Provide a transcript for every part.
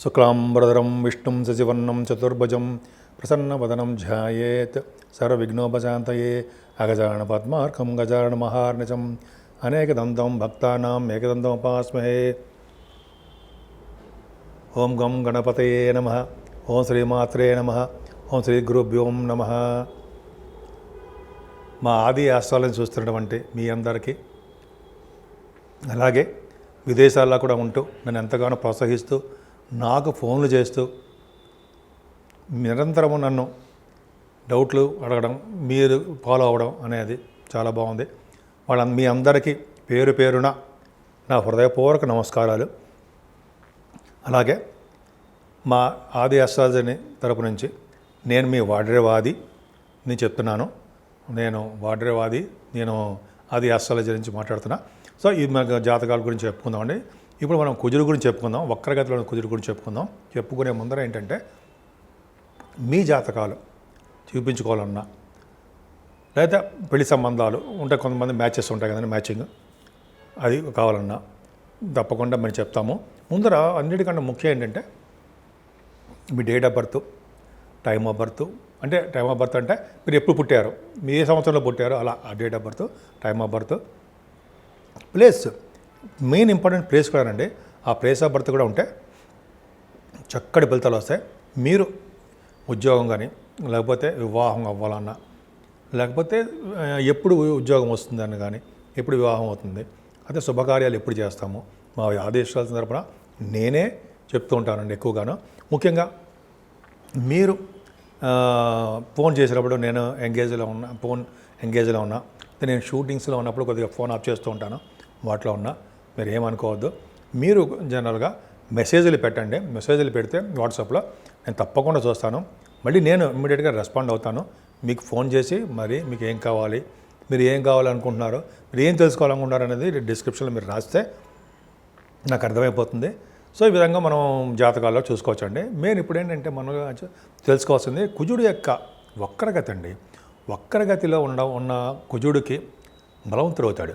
శుక్లాంబరధరం విష్ణుం శశివర్ణం చతుర్భుజం ప్రసన్నవదనం ధ్యాయేత్ సర్వవిఘ్నోపశాంతయే అగజానన పద్మార్కం గజానన మహార్నిశం అనేకదంతం భక్తానాం ఏకదంతముపాస్మహే. ఓం గం గణపతయే నమః. ఓం శ్రీమాత్రే నమః. ఓం శ్రీ గురుభ్యో నమః. మా ఆది ఆశ్వాలను చూస్తున్నటువంటి మీ అందరికీ, అలాగే విదేశాల్లో కూడా ఉంటూ నన్ను ఎంతగానో ప్రోత్సహిస్తూ నాకు ఫోన్లు చేస్తూ నిరంతరము నన్ను డౌట్లు అడగడం, మీరు ఫాలో అవ్వడం అనేది చాలా బాగుంది. మీ అందరికీ పేరు పేరున నా హృదయపూర్వక నమస్కారాలు. అలాగే మా ఆది అష్టాదశి తరపు నుంచి నేను మీ వాడ్రేవాది నేను చెప్తున్నాను. నేను వాడ్రేవాది, నేను ఆది అష్టాదశి నుంచి మాట్లాడుతున్నా. సో ఈ జాతకాల గురించి చెప్పుకుందామండి. ఇప్పుడు మనం కుజుడు గురించి చెప్పుకుందాం, వక్రగతిలో కుజుడు గురించి చెప్పుకుందాం. చెప్పుకునే ముందర ఏంటంటే, మీ జాతకాలు చూపించుకోవాలన్నా, లేదా పెళ్లి సంబంధాలు ఉంటాయి, కొంతమంది మ్యాచెస్ ఉంటాయి కదండి, మ్యాచింగ్ అది కావాలన్నా తప్పకుండా మేము చెప్తాము. ముందర అన్నిటికన్నా ముఖ్యం ఏంటంటే మీ date of birth, time of birth. అంటే టైమ్ ఆఫ్ బర్త్ అంటే మీరు ఎప్పుడు పుట్టారు, మీ ఏ సంవత్సరంలో పుట్టారో అలా ఆ date of birth, time of birth, place, main important place కూడా అండి. ఆ ప్లేస్ ఆఫ్ బర్త్ కూడా ఉంటే చక్కటి ఫలితాలు వస్తాయి. మీరు ఉద్యోగం కానీ, లేకపోతే వివాహం అవ్వాలన్నా, లేకపోతే ఎప్పుడు ఉద్యోగం వస్తుందని కానీ, ఎప్పుడు వివాహం అవుతుంది, అదే శుభకార్యాలు ఎప్పుడు చేస్తాము, మా ఆదేశాల తరపున నేనే చెప్తూ ఉంటానండి ఎక్కువగాను. ముఖ్యంగా మీరు ఫోన్ చేసినప్పుడు నేను ఫోన్ ఎంగేజ్లో ఉన్నా, నేను షూటింగ్స్లో ఉన్నప్పుడు కొద్దిగా ఫోన్ ఆఫ్ చేస్తూ ఉంటాను. వాటిలో ఉన్నా మీరు ఏమనుకోవద్దు. మీరు జనరల్గా మెసేజ్లు పెట్టండి. మెసేజ్లు పెడితే వాట్సాప్లో నేను తప్పకుండా చూస్తాను. మళ్ళీ నేను ఇమ్మీడియట్గా రెస్పాండ్ అవుతాను. మీకు ఫోన్ చేసి మరి మీకు ఏం కావాలి, మీరు ఏం కావాలనుకుంటున్నారో, మీరు ఏం తెలుసుకోవాలనుకుంటున్నారు అనేది డిస్క్రిప్షన్లో మీరు రాస్తే నాకు అర్థమైపోతుంది. సో ఈ విధంగా మనం జాతకాల్లో చూసుకోవచ్చండి. మెయిన్ ఇప్పుడు ఏంటంటే మనం తెలుసుకోవాల్సింది కుజుడు యొక్క వక్రగతి అండి. వక్రగతిలో ఉన్న కుజుడికి బలవంతుడు అవుతాడు.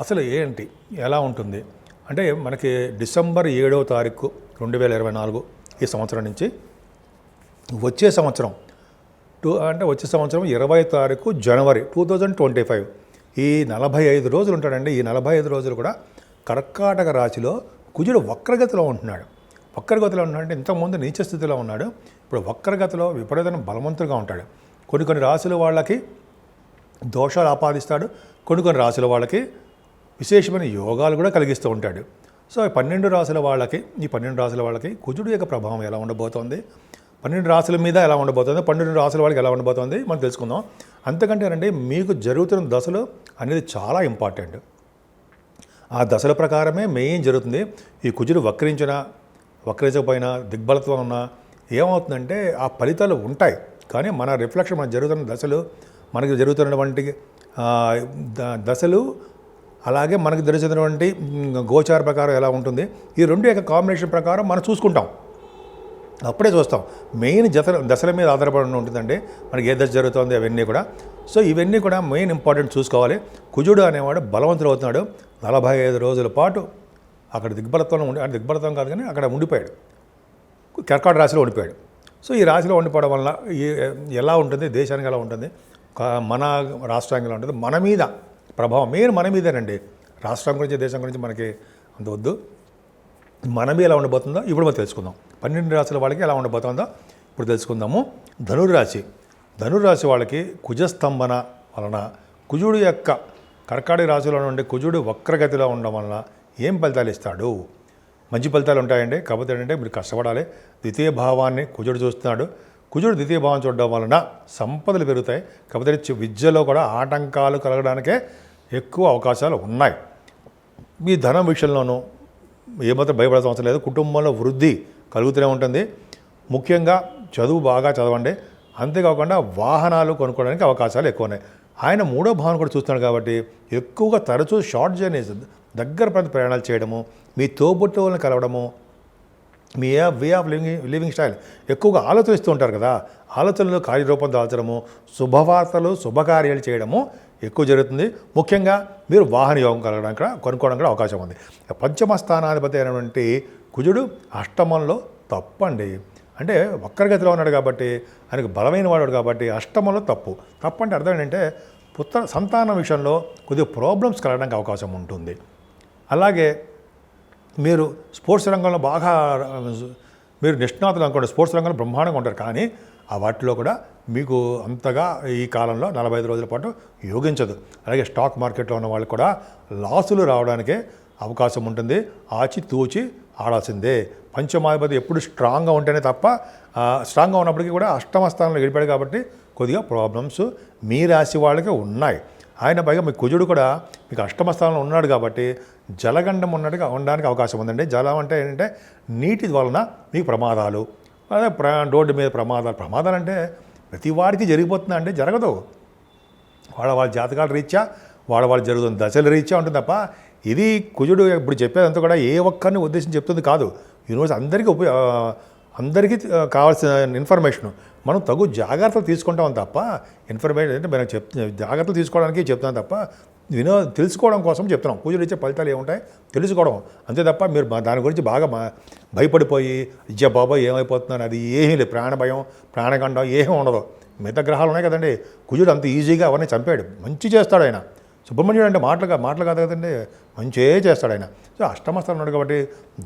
అసలు ఏంటి, ఎలా ఉంటుంది అంటే, మనకి డిసెంబర్ 7వ తారీఖు 2024 ఈ సంవత్సరం నుంచి వచ్చే సంవత్సరం వచ్చే సంవత్సరం 20వ తారీఖు జనవరి 2025 ఈ 45 రోజులు ఉంటాడండి. ఈ 45 రోజులు కూడా కర్కాటక రాశిలో కుజుడు వక్రగతిలో ఉంటున్నాడు. వక్రగతిలో ఉన్నాడంటే ఇంతకుముందు నీచ స్థితిలో ఉన్నాడు, ఇప్పుడు వక్రగతిలో విపరీతమైన బలవంతుడుగా ఉంటాడు. కొన్ని రాశుల వాళ్ళకి దోషాలు ఆపాదిస్తాడు, కొన్ని రాశుల వాళ్ళకి విశేషమైన యోగాలు కూడా కలిగిస్తూ ఉంటాడు. సో ఈ 12 రాశుల వాళ్ళకి కుజుడు యొక్క ప్రభావం ఎలా ఉండబోతోంది, 12 రాశుల మీద ఎలా ఉండబోతుంది, 12 రాశుల వాళ్ళకి ఎలా ఉండబోతోంది మనం తెలుసుకుందాం. అంతకంటేనండి, మీకు జరుగుతున్న దశలు అనేది చాలా ఇంపార్టెంట్. ఆ దశల ప్రకారమే మెయిన్ జరుగుతుంది. ఈ కుజుడు వక్రించకపోయినా, దిగ్బలత్వం ఉన్నా ఏమవుతుందంటే ఆ ఫలితాలు ఉంటాయి. కానీ మన రిఫ్లెక్షన్, మనకు జరుగుతున్న దశలు, మనకి జరుగుతున్నటువంటి దశలు, అలాగే మనకు తెలిసినటువంటి గోచార ప్రకారం ఎలా ఉంటుంది, ఈ రెండు యొక్క కాంబినేషన్ ప్రకారం మనం చూసుకుంటాం. అప్పుడే చూస్తాం. మెయిన్ దశల మీద ఆధారపడి ఉంటుందండి మనకి ఏ దశ జరుగుతుంది అవన్నీ కూడా. సో ఇవన్నీ కూడా మెయిన్ ఇంపార్టెంట్ చూసుకోవాలి. కుజుడు అనేవాడు బలవంతుడు అవుతున్నాడు. 45 రోజుల పాటు అక్కడ దిగ్బలత్వం కాదు కానీ అక్కడ ఉండిపోయాడు, కర్కాటక రాశిలో ఉండిపోయాడు. సో ఈ రాశిలో ఉండిపోవడం వల్ల ఎలా ఉంటుంది, దేశానికి ఎలా ఉంటుంది, మన రాష్ట్రానికి ఎలా ఉంటుంది, మన మీద ప్రభావం మెయిన్ మన మీదేనండి. రాష్ట్రం గురించి, దేశం గురించి మనకి అంత వద్దు. మన మీద ఎలా ఉండబోతుందో ఇప్పుడు మనం తెలుసుకుందాం. 12 రాశుల వాళ్ళకి ఎలా ఉండబోతుందో ఇప్పుడు తెలుసుకుందాము. ధనుర్రాశి వాళ్ళకి కుజస్తంభన వలన, కుజుడు యొక్క కర్కాటక రాశిలో నుండి కుజుడు వక్రగతిలో ఉండడం వలన ఏం ఫలితాలు ఇస్తాడు? మంచి ఫలితాలు ఉంటాయండి. కాకపోతే ఏంటంటే మీరు కష్టపడాలి. ద్వితీయ భావాన్ని కుజుడు చూస్తున్నాడు. కుజుడు ద్వితీయ భావం చూడడం వలన సంపదలు పెరుగుతాయి. కాకపోతే విద్యలో కూడా ఆటంకాలు కలగడానికే ఎక్కువ అవకాశాలు ఉన్నాయి. మీ ధనం విషయంలోనూ ఏమాత్రం భయపడాల్సిన అవసరం లేదు. కుటుంబంలో వృద్ధి కలుగుతూనే ఉంటుంది. ముఖ్యంగా చదువు బాగా చదవండి. అంతేకాకుండా వాహనాలు కొనుక్కోవడానికి అవకాశాలు ఎక్కువ ఉన్నాయి. ఆయన 3వ భావం కూడా చూస్తున్నాడు కాబట్టి ఎక్కువగా తరచూ షార్ట్ జర్నీస్, దగ్గర ప్రాంత ప్రయాణాలు చేయడము, మీ తోబుట్టువులను కలవడము, మీ వే ఆఫ్ లివింగ్ స్టైల్ ఎక్కువగా ఆలోచిస్తూ ఉంటారు కదా, ఆలోచనలు కార్యరూపం దాల్చడము, శుభవార్తలు, శుభకార్యాలు చేయడము ఎక్కువ జరుగుతుంది. ముఖ్యంగా మీరు వాహన యోగం కొనుక్కోవడం కూడా అవకాశం ఉంది. పంచమ స్థానాధిపతి అయినటువంటి కుజుడు అష్టమంలో తప్పండి. అంటే వక్రగతిలో ఉన్నాడు కాబట్టి, ఆయనకు బలమైన వాడు కాబట్టి అష్టమంలో తప్పు. తప్పు అంటే అర్థం ఏంటంటే సంతానం విషయంలో కొద్దిగా ప్రాబ్లమ్స్ కలగడానికి అవకాశం ఉంటుంది. అలాగే మీరు స్పోర్ట్స్ రంగంలో బాగా మీరు నిష్ణాతులు అనుకోండి, స్పోర్ట్స్ రంగంలో బ్రహ్మాండంగా ఉంటారు, కానీ ఆ వాటిలో కూడా మీకు అంతగా ఈ కాలంలో 45 రోజుల పాటు యోగించదు. అలాగే స్టాక్ మార్కెట్లో ఉన్న వాళ్ళు కూడా లాసులు రావడానికే అవకాశం ఉంటుంది. ఆచి తూచి ఆడాల్సిందే. పంచమాధిపతి ఎప్పుడు స్ట్రాంగ్గా ఉంటేనే తప్ప, స్ట్రాంగ్గా ఉన్నప్పటికీ కూడా అష్టమ స్థానంలో గడిపాడు కాబట్టి కొద్దిగా ప్రాబ్లమ్స్ మీ రాశి వాళ్ళకి ఉన్నాయి. ఆయన పైగా మీ కుజుడు కూడా మీకు అష్టమ స్థానంలో ఉన్నాడు కాబట్టి జలగండం ఉన్నట్టుగా ఉండడానికి అవకాశం ఉందండి. జలం అంటే ఏంటంటే నీటి వలన మీకు ప్రమాదాలు, అదే రోడ్డు మీద ప్రమాదాలు అంటే ప్రతి వాడికి జరిగిపోతుంది అంటే జరగదు. వాళ్ళ జాతకాల రీత్యా వాళ్ళ జరుగుతున్న దశల రీత్యా ఉంటుంది తప్ప, ఇది కుజుడు ఇప్పుడు చెప్పేదంతా కూడా ఏ ఒక్కరిని ఉద్దేశించి చెప్తుంది కాదు. యూనివర్స్ అందరికీ కావాల్సిన ఇన్ఫర్మేషన్ మనం తగు జాగ్రత్తలు తీసుకుంటాం తప్ప, ఇన్ఫర్మేషన్ అంటే మనం జాగ్రత్తలు తీసుకోవడానికి చెప్తాం తప్ప తెలుసుకోవడం కోసం చెప్తున్నాం. పూజలు ఇచ్చే ఫలితాలు ఏముంటాయి తెలుసుకోవడం అంతే తప్ప, మీరు దాని గురించి బాగా భయపడిపోయి అయ్యా బాబాయ్ ఏమైపోతున్నాను అది ఏమీ లేదు. ప్రాణ భయం ప్రాణగండం ఏమీ ఉండదు. మిగతా గ్రహాలు ఉన్నాయి కదండి. కుజుడు అంత ఈజీగా అవన్నీ చంపాడు. మంచి చేస్తాడు ఆయన. సుబ్రహ్మణ్యుడు అంటే మాటలు కాదు కదండి, మంచే చేస్తాడు ఆయన. సో అష్టమస్థానం ఉన్నాడు కాబట్టి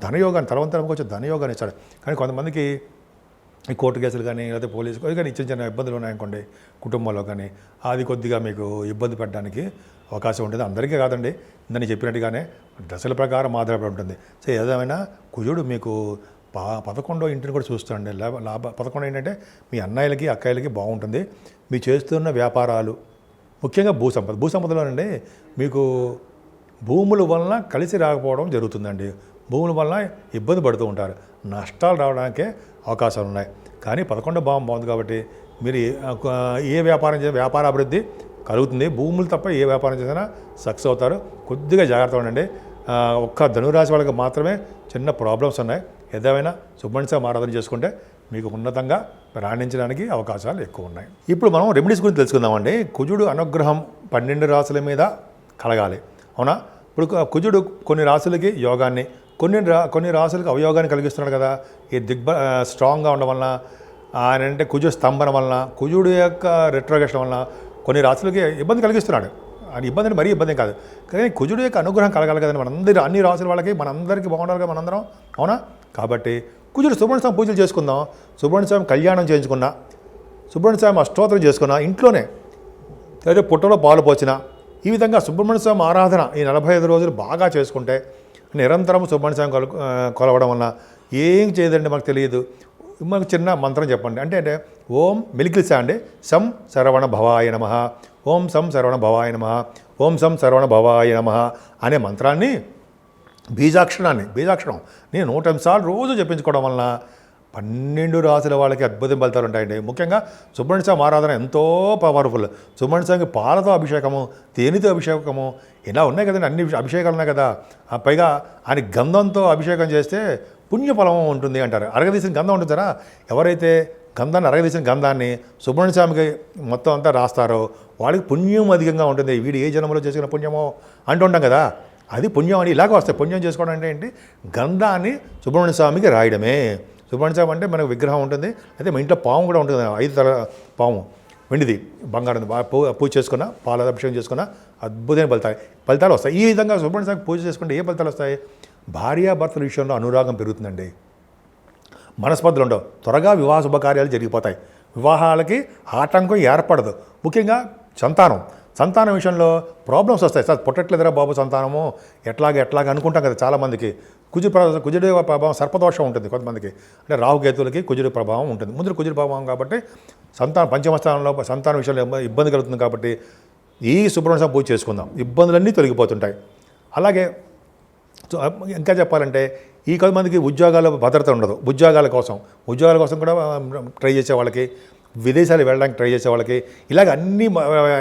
ధనయోగాన్ని తలవంతరం వచ్చి ధనయోగాన్ని ఇస్తాడు. కానీ కొంతమందికి ఈ కోర్టు కేసులు కానీ లేకపోతే పోలీసు కానీ చిన్న ఇబ్బందులు ఉన్నాయనుకోండి కుటుంబంలో, కానీ అది కొద్దిగా మీకు ఇబ్బంది పెట్టడానికి అవకాశం ఉంటుంది. అందరికీ కాదండి, నేను చెప్పినట్టుగానే దశల ప్రకారం ఆధారపడి ఉంటుంది. సో ఏదేమైనా కుజుడు మీకు 11వ ఇంటిని కూడా చూస్తాడండి. 11 ఏంటంటే మీ అన్నయ్యలకి అక్కయ్యలకి బాగుంటుంది. మీరు చేస్తున్న వ్యాపారాలు ముఖ్యంగా భూసంపదలోనండి మీకు భూముల వలన కలిసి రాకపోవడం జరుగుతుందండి. భూముల వలన ఇబ్బంది పడుతూ ఉంటారు, నష్టాలు రావడానికే అవకాశాలు ఉన్నాయి. కానీ 11వ భావం బాగుంది కాబట్టి మీరు ఏ వ్యాపారం చేసినా వ్యాపార అభివృద్ధి కలుగుతుంది. భూములు తప్ప ఏ వ్యాపారం చేసినా సక్సెస్ అవుతారు. కొద్దిగా జాగ్రత్త ఉండండి. ఒక్క ధనురాశి వాళ్ళకి మాత్రమే చిన్న ప్రాబ్లమ్స్ ఉన్నాయి. ఏదేమైనా సుబ్రహ్మణ్య స్వామి ఆరాధన చేసుకుంటే మీకు ఉన్నతంగా రాణించడానికి అవకాశాలు ఎక్కువ ఉన్నాయి. ఇప్పుడు మనం రెమెడీస్ గురించి తెలుసుకుందామండి. కుజుడు అనుగ్రహం 12 రాశుల మీద కలగాలి, అవునా? ఇప్పుడు కుజుడు కొన్ని రాశులకి యోగాన్ని, కొన్ని రాశులకు అవయోగాన్ని కలిగిస్తున్నాడు కదా. ఈ స్ట్రాంగ్గా ఉండడం వలన, ఆయన అంటే కుజు స్తంభన వలన, కుజుడు యొక్క రెట్రోగేషన్ వలన కొన్ని రాశులకి ఇబ్బంది కలిగిస్తున్నాడు. అది ఇబ్బంది అంటే మరీ ఇబ్బంది కాదు, కానీ కుజుడు యొక్క అనుగ్రహం కలగాలి కదండి. అన్ని రాశుల వాళ్ళకి మనందరికీ బాగుండాలి కదా మనందరం, అవునా? కాబట్టి కుజుడు సుబ్రహ్మణ్య స్వామి పూజలు చేసుకుందాం. సుబ్రహ్మణ్య స్వామి కళ్యాణం చేయించుకున్నా, సుబ్రహ్మణ్య స్వామి అష్టోత్తరం చేసుకున్నా ఇంట్లోనే, లేదా పుట్టలో పాలు పోసినా, ఈ విధంగా సుబ్రహ్మణ్య స్వామి ఆరాధన ఈ 45 రోజులు బాగా చేసుకుంటే నిరంతరం సుబ్రహ్మణ్య స్వామి కొలవడం వలన ఏం చేయదండి మనకు తెలియదు. మనకు చిన్న మంత్రం చెప్పండి. అంటే ఓం మెలికిలిసా అండి, సం శరవణ భవాయ నమః, ఓం సం శరవణ భవాయ నమః, ఓం సం శరవణ భవాయ నమః అనే మంత్రాన్ని బీజాక్షరం నేను 108 సార్లు రోజు చెప్పించుకోవడం వలన 12 రాశుల వాళ్ళకి అద్భుతం ఫలితాలు ఉంటాయండి. ముఖ్యంగా సుబ్రహ్మణ్య స్వామి ఆరాధన ఎంతో పవర్ఫుల్. సుబ్రహ్మణ్య స్వామికి పాలతో అభిషేకము, తేనెతో అభిషేకము ఇలా ఉన్నాయి కదండి, అన్ని అభిషేకాలు ఉన్నాయి కదా. పైగా ఆయన గంధంతో అభిషేకం చేస్తే పుణ్యఫలం ఉంటుంది అంటారు. అరగదీసిన గంధం ఉంటుంటారా, ఎవరైతే అరగదీసిన గంధాన్ని సుబ్రహ్మణ్య స్వామికి మొత్తం అంతా రాస్తారో వాడికి పుణ్యం అధికంగా ఉంటుంది. వీడు ఏ జన్మలో చేసుకున్న పుణ్యమో అంటుంటాం కదా, అది పుణ్యం అని ఇలాగ వస్తాయి. పుణ్యం చేసుకోవడం అంటే ఏంటి, గంధాన్ని సుబ్రహ్మణ్య స్వామికి రాయడమే. సుబ్రహ్మణ్య స్వామి అంటే మనకు విగ్రహం ఉంటుంది, అయితే మా ఇంట్లో పాము కూడా ఉంటుంది, 5 తల పాము, వెండిది, బంగారం పూజ చేసుకున్న, పాల అభిషేకం చేసుకున్న అద్భుతమైన ఫలితాలు వస్తాయి. ఈ విధంగా సుబ్రహ్మణ్య స్వామికి పూజ చేసుకుంటే ఏ ఫలితాలు వస్తాయి? భార్యాభర్తల విషయంలో అనురాగం పెరుగుతుందండి, మనస్పర్ధలు ఉండవు, త్వరగా వివాహ శుభకార్యాలు జరిగిపోతాయి, వివాహాలకి ఆటంకం ఏర్పడదు. ముఖ్యంగా సంతానం విషయంలో ప్రాబ్లమ్స్ వస్తాయి. సార్ పుట్టట్లేదురా బాబు సంతానము, ఎట్లాగ అనుకుంటాం కదా చాలామందికి. కుజుడి ప్రభావం సర్పదోషం ఉంటుంది కొంతమందికి, అంటే రాహుకేతులకి కుజుడి ప్రభావం ఉంటుంది. ముందు కుజుడి ప్రభావం కాబట్టి పంచమ స్థానంలో సంతానం విషయంలో ఇబ్బంది కలుగుతుంది. కాబట్టి ఈ సుబ్రహ్మణ్య స్వామి పూజ చేసుకుందాం, ఇబ్బందులన్నీ తొలగిపోతుంటాయి. అలాగే ఇంకా చెప్పాలంటే ఈ కొంతమందికి ఉద్యోగాల భద్రత ఉండదు. ఉద్యోగాల కోసం కూడా ట్రై చేసే వాళ్ళకి, విదేశాలు వెళ్ళడానికి ట్రై చేసే వాళ్ళకి, ఇలాగ అన్ని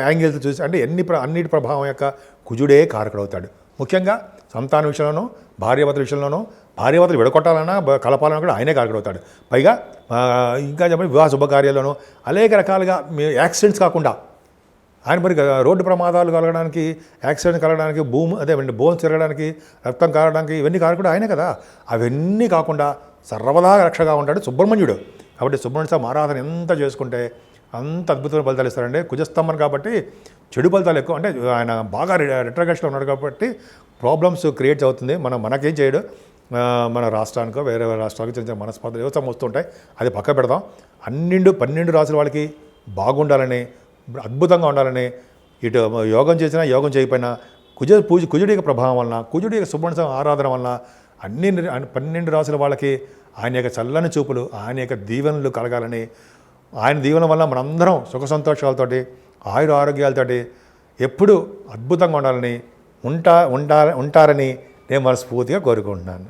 యాంగిల్స్ చూసి అంటే అన్నిటి ప్రభావం యొక్క కుజుడే కారకుడవుతాడు. ముఖ్యంగా సంతాన విషయంలోనూ, భార్యాభర్తల విషయంలోనూ, భార్యాభర్తలు విడగొట్టాలన్నా కలపాలన్నా కూడా ఆయనే కారకుడవుతాడు. పైగా ఇంకా చెప్పండి వివాహ శుభకార్యాల్లోనూ అనేక రకాలుగా యాక్సిడెంట్స్ కాకుండా ఆయన మరి రోడ్డు ప్రమాదాలు కలగడానికి, యాక్సిడెంట్ కలగడానికి, బోన్స్ తిరగడానికి, రక్తం కారడానికి ఇవన్నీ కారకుడు ఆయనే కదా. అవన్నీ కాకుండా సర్వదా రక్షగా ఉంటాడు సుబ్రహ్మణ్యుడు. కాబట్టి సుబ్రహ్మణ్య స్వామి ఆరాధన ఎంత చేసుకుంటే అంత అద్భుతమైన ఫలితాలు ఇస్తారండి. కుజస్తంభం కాబట్టి చెడు ఫలితాలు ఎక్కువ, అంటే ఆయన బాగా రిట్రగేషన్లో ఉన్నాడు కాబట్టి ప్రాబ్లమ్స్ క్రియేట్ అవుతుంది. మనకేం చేయడు, మన రాష్ట్రానికో వేరే రాష్ట్రాలకు చిన్న చిన్న మనస్పర్ధలు ఏవో వస్తుంటాయి, అది పక్క పెడదాం. 12 రాసుల వాళ్ళకి బాగుండాలని, అద్భుతంగా ఉండాలని, ఇటు యోగం చేసినా యోగం చేయకపోయినా కుజుడి యొక్క ప్రభావం వలన, కుజుడి యొక్క సుబ్రహ్మణ్య ఆరాధన వలన 12 రాసుల వాళ్ళకి ఆయన యొక్క చల్లని చూపులు, ఆయన యొక్క దీవెనలు కలగాలని, ఆయన దీవెన వల్ల మనందరం సుఖ సంతోషాలతోటి ఆయుర ఆరోగ్యాలతోటి ఎప్పుడూ అద్భుతంగా ఉండాలని ఉంటారని నేను మనస్ఫూర్తిగా కోరుకుంటున్నాను.